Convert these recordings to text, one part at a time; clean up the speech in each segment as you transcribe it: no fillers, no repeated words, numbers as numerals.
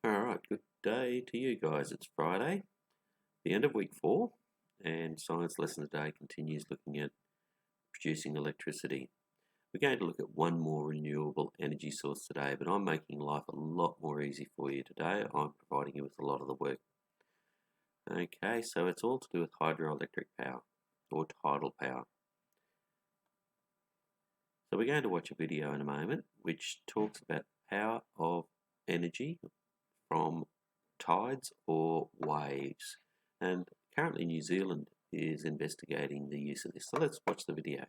Alright, good day to you guys. It's Friday, the end of week 4, and science lesson today continues looking at producing electricity. We're going to look at one more renewable energy source today, but I'm making life a lot more easy for you today. I'm providing you with a lot of the work. Okay, so it's all to do with hydroelectric power, or tidal power. So we're going to watch a video in a moment which talks about power of energy from tides or waves, and currently New Zealand is investigating the use of this. So let's watch the video.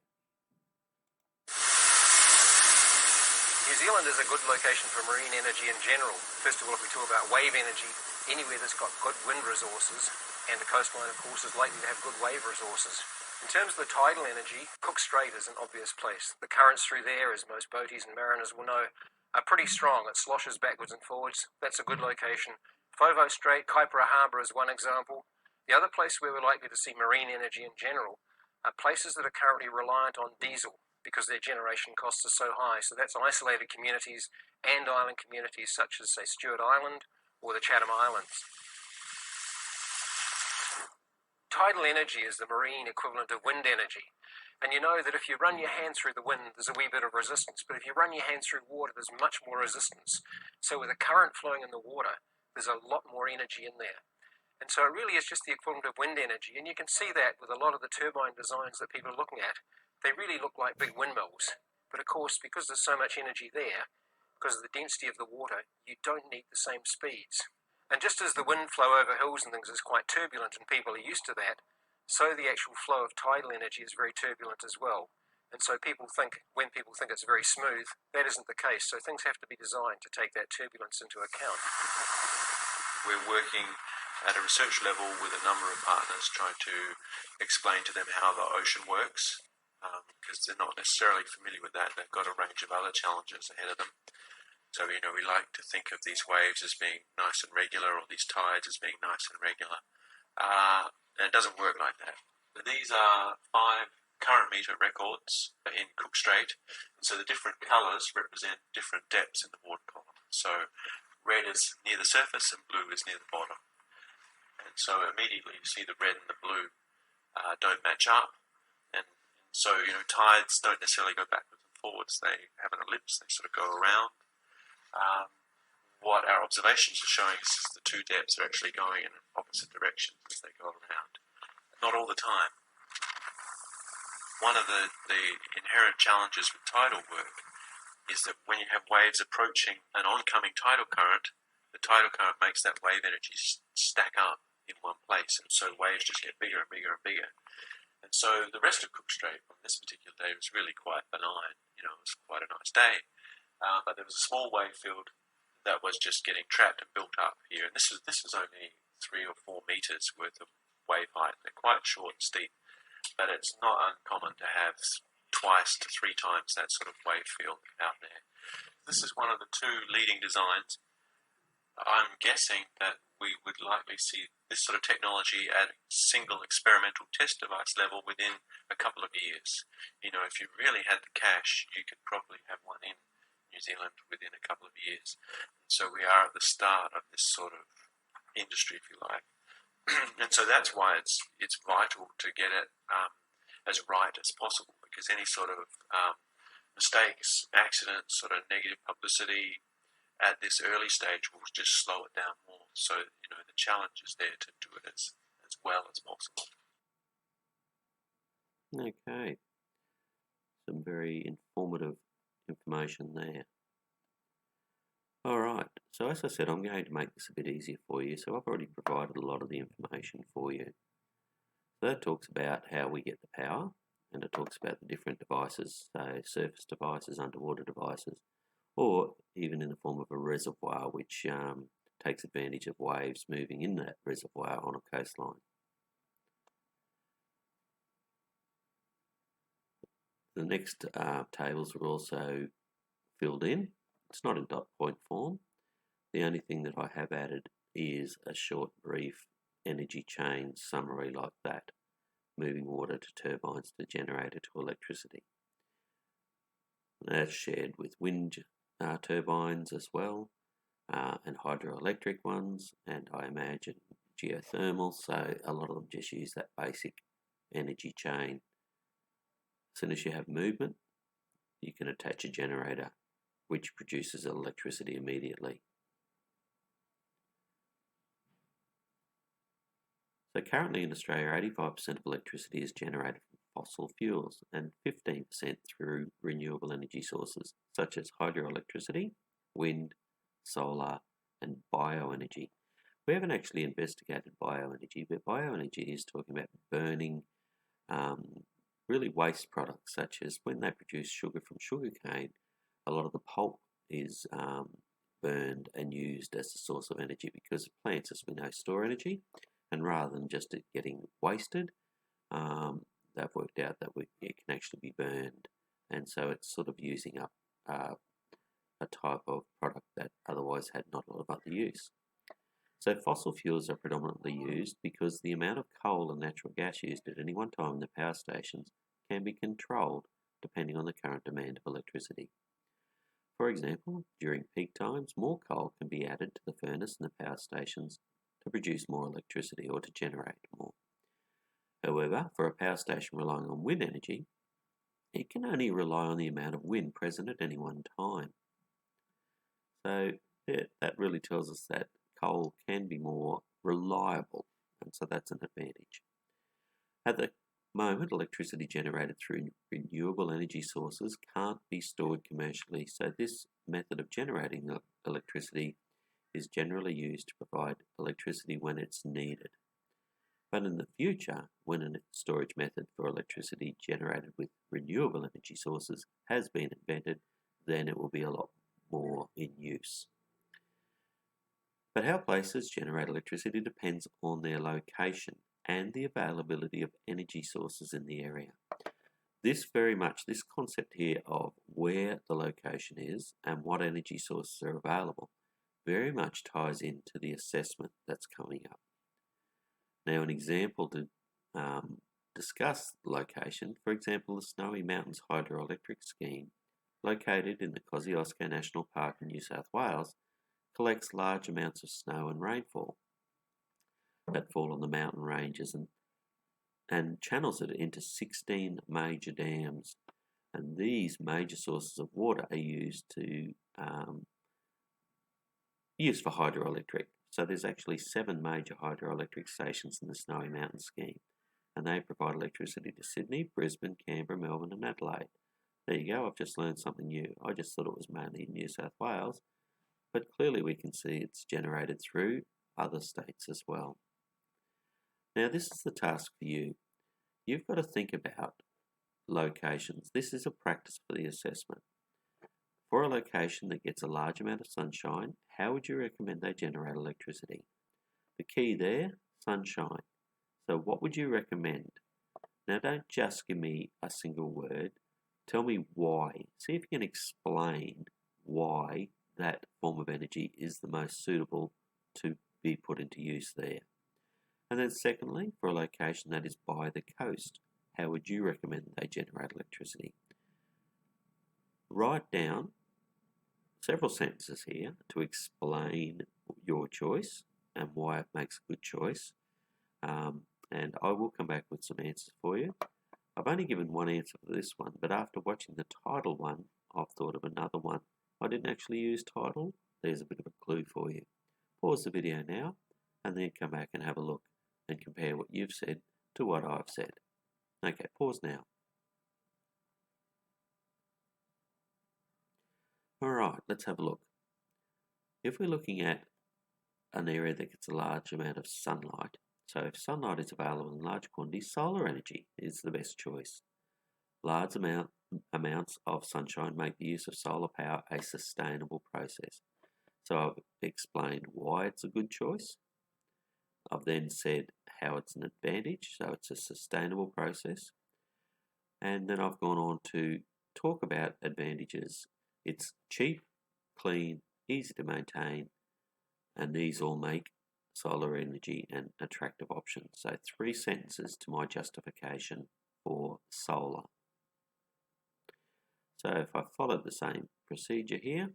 New Zealand is a good location for marine energy in general. First of all, if we talk about wave energy, anywhere that's got good wind resources, and the coastline of course is likely to have good wave resources. In terms of the tidal energy, Cook Strait is an obvious place. The currents through there, as most boaties and mariners will know, are pretty strong. It sloshes backwards and forwards. That's a good location. Foveaux Strait, Kaipara Harbour is one example. The other place where we're likely to see marine energy in general are places that are currently reliant on diesel because their generation costs are so high. So that's isolated communities and island communities such as, say, Stewart Island or the Chatham Islands. Tidal energy is the marine equivalent of wind energy. And you know that if you run your hand through the wind, there's a wee bit of resistance. But if you run your hand through water, there's much more resistance. So with a current flowing in the water, there's a lot more energy in there. And so it really is just the equivalent of wind energy. And you can see that with a lot of the turbine designs that people are looking at. They really look like big windmills. But of course, because there's so much energy there, because of the density of the water, you don't need the same speeds. And just as the wind flow over hills and things is quite turbulent and people are used to that, so the actual flow of tidal energy is very turbulent as well. And so when people think it's very smooth, that isn't the case. So things have to be designed to take that turbulence into account. We're working at a research level with a number of partners trying to explain to them how the ocean works, because they're not necessarily familiar with that. They've got a range of other challenges ahead of them. So, we like to think of these waves as being nice and regular, or these tides as being nice and regular. And it doesn't work like that. These are 5 current meter records in Cook Strait. And so the different colours represent different depths in the water column. So red is near the surface and blue is near the bottom. And so immediately you see the red and the blue don't match up. And so, tides don't necessarily go backwards and forwards. They have an ellipse, they sort of go around. What our observations are showing is the 2 depths are actually going in opposite directions as they go around. Not all the time. One of the inherent challenges with tidal work is that when you have waves approaching an oncoming tidal current, the tidal current makes that wave energy stack up in one place, and so waves just get bigger and bigger and bigger. And so the rest of Cook Strait on this particular day was really quite benign. It was quite a nice day. But there was a small wave field that was just getting trapped and built up here. And this is only 3 or 4 meters worth of wave height. They're quite short and steep, but it's not uncommon to have 2 to 3 times that sort of wave field out there. This is one of the 2 leading designs. I'm guessing that we would likely see this sort of technology at a single experimental test device level within a couple of years. If you really had the cash, you could probably have one in New Zealand within a couple of years. So we are at the start of this sort of industry, if you like. And so that's why it's vital to get it as right as possible, because any sort of mistakes, accidents, sort of negative publicity at this early stage will just slow it down more. So, the challenge is there to do it as well as possible. Okay, some very informative information there. Alright, so as I said, I'm going to make this a bit easier for you, so I've already provided a lot of the information for you. So that talks about how we get the power, and it talks about the different devices, so surface devices, underwater devices, or even in the form of a reservoir, which takes advantage of waves moving in that reservoir on a coastline. The next tables were also filled in. It's not in dot point form. The only thing that I have added is a short, brief energy chain summary like that, moving water to turbines to generator to electricity. And that's shared with wind turbines as well, and hydroelectric ones, and I imagine geothermal, so a lot of them just use that basic energy chain. As soon as you have movement, you can attach a generator which produces electricity immediately. So currently in Australia, 85% of electricity is generated from fossil fuels and 15% through renewable energy sources such as hydroelectricity, wind, solar and bioenergy. We haven't actually investigated bioenergy, but bioenergy is talking about burning really waste products, such as when they produce sugar from sugarcane, a lot of the pulp is burned and used as a source of energy because plants, as we know, store energy, and rather than just it getting wasted, they've worked out that it can actually be burned, and so it's sort of using up a type of product that otherwise had not a lot of other use. So fossil fuels are predominantly used because the amount of coal and natural gas used at any one time in the power stations can be controlled depending on the current demand of electricity. For example, during peak times, more coal can be added to the furnace in the power stations to produce more electricity or to generate more. However, for a power station relying on wind energy, it can only rely on the amount of wind present at any one time. So that really tells us that coal can be more reliable, and so that's an advantage. At the moment, electricity generated through renewable energy sources can't be stored commercially, so this method of generating electricity is generally used to provide electricity when it's needed. But in the future, when a storage method for electricity generated with renewable energy sources has been invented, then it will be a lot more in use. But how places generate electricity depends on their location and the availability of energy sources in the area. This concept here of where the location is and what energy sources are available very much ties into the assessment that's coming up. Now, an example to discuss location, for example, the Snowy Mountains Hydroelectric Scheme, located in the Kosciuszko National Park in New South Wales, collects large amounts of snow and rainfall that fall on the mountain ranges and channels it into 16 major dams. And these major sources of water are used for hydroelectric. So there's actually 7 major hydroelectric stations in the Snowy Mountain scheme, and they provide electricity to Sydney, Brisbane, Canberra, Melbourne and Adelaide. There you go, I've just learned something new. I just thought it was mainly in New South Wales, but clearly we can see it's generated through other states as well. Now this is the task for you. You've got to think about locations. This is a practice for the assessment. For a location that gets a large amount of sunshine, how would you recommend they generate electricity? The key there, sunshine. So what would you recommend? Now don't just give me a single word. Tell me why. See if you can explain why that form of energy is the most suitable to be put into use there. And then secondly, for a location that is by the coast, how would you recommend they generate electricity? Write down several sentences here to explain your choice and why it makes a good choice. And I will come back with some answers for you. I've only given one answer for this one, but after watching the Tidal one, I've thought of another one. I didn't actually use Tidal. There's a bit of a clue for you. Pause the video now and then come back and have a look and compare what you've said to what I've said. Okay, pause now. Alright, let's have a look. If we're looking at an area that gets a large amount of sunlight, so if sunlight is available in large quantities, solar energy is the best choice. Large amounts of sunshine make the use of solar power a sustainable process. So I've explained why it's a good choice. I've then said how it's an advantage, so it's a sustainable process. And then I've gone on to talk about advantages. It's cheap, clean, easy to maintain, and these all make solar energy an attractive option. So 3 sentences to my justification for solar. So if I followed the same procedure here,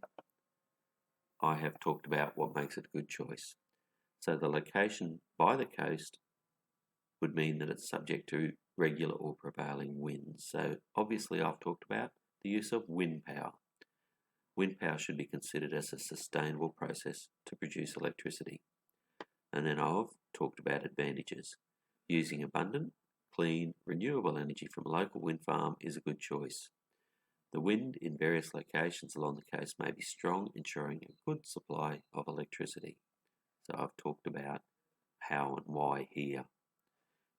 I have talked about what makes it a good choice. So the location by the coast would mean that it's subject to regular or prevailing winds. So obviously I've talked about the use of wind power. Wind power should be considered as a sustainable process to produce electricity. And then I've talked about advantages. Using abundant, clean, renewable energy from a local wind farm is a good choice. The wind in various locations along the coast may be strong, ensuring a good supply of electricity. So I've talked about how and why here.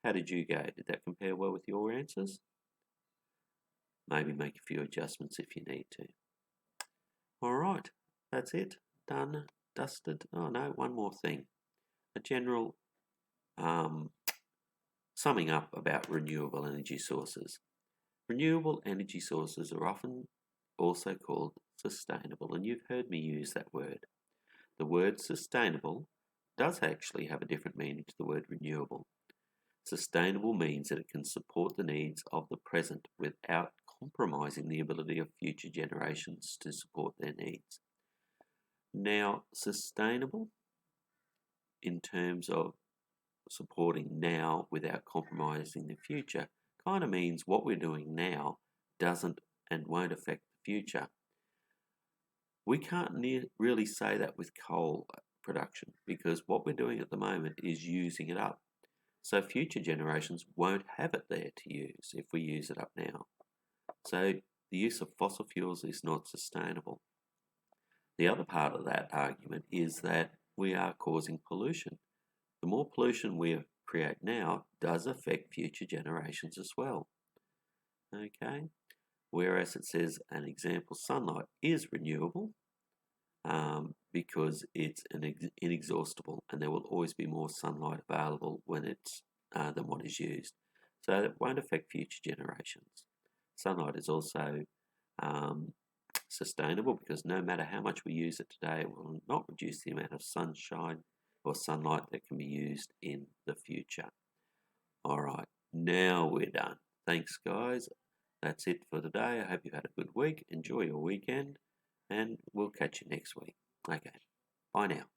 How did you go? Did that compare well with your answers? Maybe make a few adjustments if you need to. All right, that's it. Done, dusted. Oh no, one more thing. A general summing up about renewable energy sources. Renewable energy sources are often also called sustainable, and you've heard me use that word. The word sustainable does actually have a different meaning to the word renewable. Sustainable means that it can support the needs of the present without compromising the ability of future generations to support their needs. Now, sustainable in terms of supporting now without compromising the future kind of means what we're doing now doesn't and won't affect the future. We can't really say that with coal production because what we're doing at the moment is using it up. So future generations won't have it there to use if we use it up now. So the use of fossil fuels is not sustainable. The other part of that argument is that we are causing pollution. The more pollution we create now does affect future generations as well. Okay, whereas it says an example, sunlight is renewable because it's inexhaustible and there will always be more sunlight available when it's than what is used. So it won't affect future generations. Sunlight is also sustainable because no matter how much we use it today, it will not reduce the amount of sunshine or sunlight that can be used in the future. All right, now we're done. Thanks, guys. That's it for today. I hope you've had a good week. Enjoy your weekend, and we'll catch you next week. Okay, bye now.